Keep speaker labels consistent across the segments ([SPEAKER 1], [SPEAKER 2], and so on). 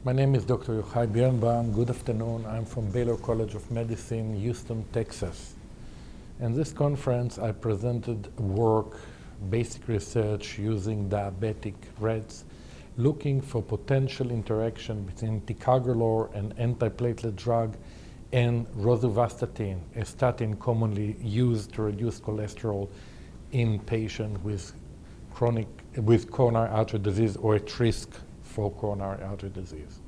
[SPEAKER 1] My name is Dr. Yochai Birnbaum. Good afternoon. I'm from Baylor College of Medicine, Houston, Texas. In this conference, I presented work, basic research using diabetic rats, looking for potential interaction between ticagrelor, an antiplatelet drug, and rosuvastatin, a statin commonly used to reduce cholesterol in patients with coronary artery disease or at risk for coronary artery disease.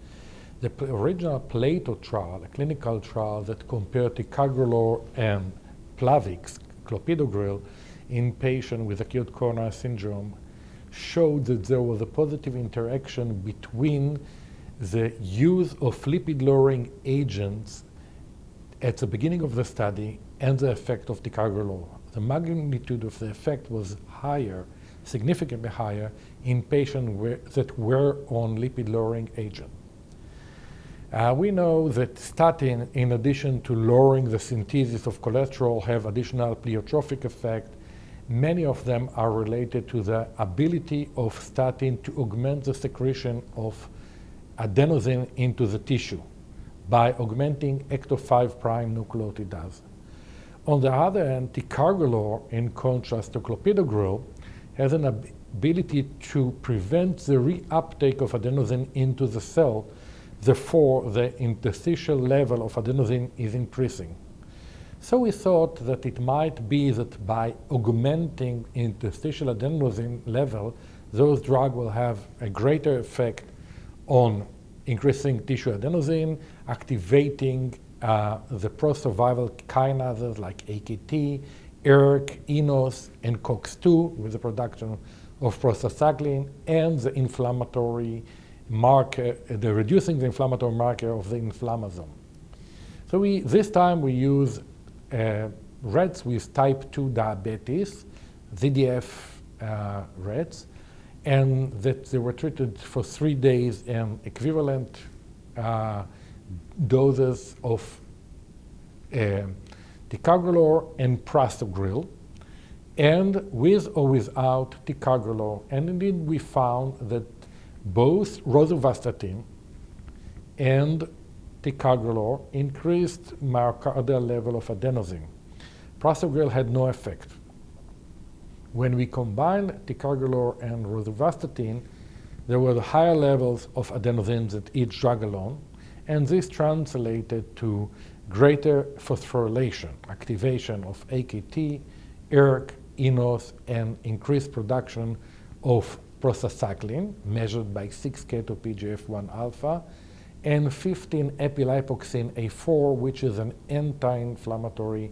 [SPEAKER 1] The original Plato trial, a clinical trial that compared ticagrelor and Plavix, clopidogrel, in patients with acute coronary syndrome, showed that there was a positive interaction between the use of lipid-lowering agents at the beginning of the study and the effect of ticagrelor. The magnitude of the effect was higher, significantly higher, in patients that were on lipid-lowering agent. We know that statin, in addition to lowering the synthesis of cholesterol, have additional pleiotropic effect. Many of them are related to the ability of statin to augment the secretion of adenosine into the tissue by augmenting ecto-5' nucleotidase. On the other hand, ticagrelor, in contrast to clopidogrel, has an ability to prevent the reuptake of adenosine into the cell. Therefore, the interstitial level of adenosine is increasing. So we thought that it might be that by augmenting interstitial adenosine level, those drugs will have a greater effect on increasing tissue adenosine, activating the pro-survival kinases like AKT, ERK, ENOS, and COX-2 with the production of prostacyclin, and the inflammatory marker, reducing the inflammatory marker of the inflammasome. So this time we use rats with type 2 diabetes, ZDF rats, and that they were treated for 3 days in equivalent doses of ticagrelor and prasugrel, and with or without ticagrelor. And indeed, we found that both rosuvastatin and ticagrelor increased myocardial level of adenosine. Prasugrel had no effect. When we combined ticagrelor and rosuvastatin, there were higher levels of adenosine than each drug alone, and this translated to greater phosphorylation, activation of AKT, ERK, ENOS, and increased production of prostacyclin, measured by 6-keto-PGF-1 alpha, and 15-epilipoxin A4, which is an anti-inflammatory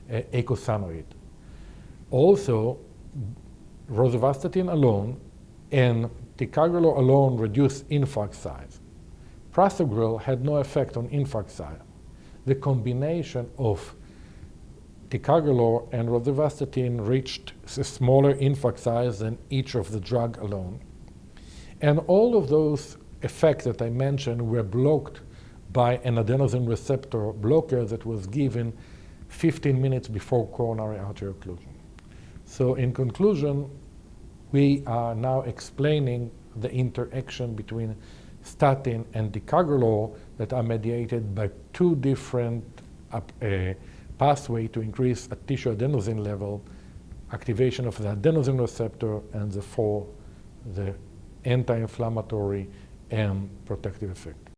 [SPEAKER 1] eicosanoid. Also, rosuvastatin alone and ticagrelor alone reduced infarct size. Prasugrel had no effect on infarct size. The combination of ticagrelor and rosuvastatin reached a smaller infarct size than each of the drug alone. And all of those effects that I mentioned were blocked by an adenosine receptor blocker that was given 15 minutes before coronary artery occlusion. So in conclusion, we are now explaining the interaction between statin and ticagrelor that are mediated by two different pathway to increase a tissue adenosine level, activation of the adenosine receptor, and therefore the anti-inflammatory and protective effect.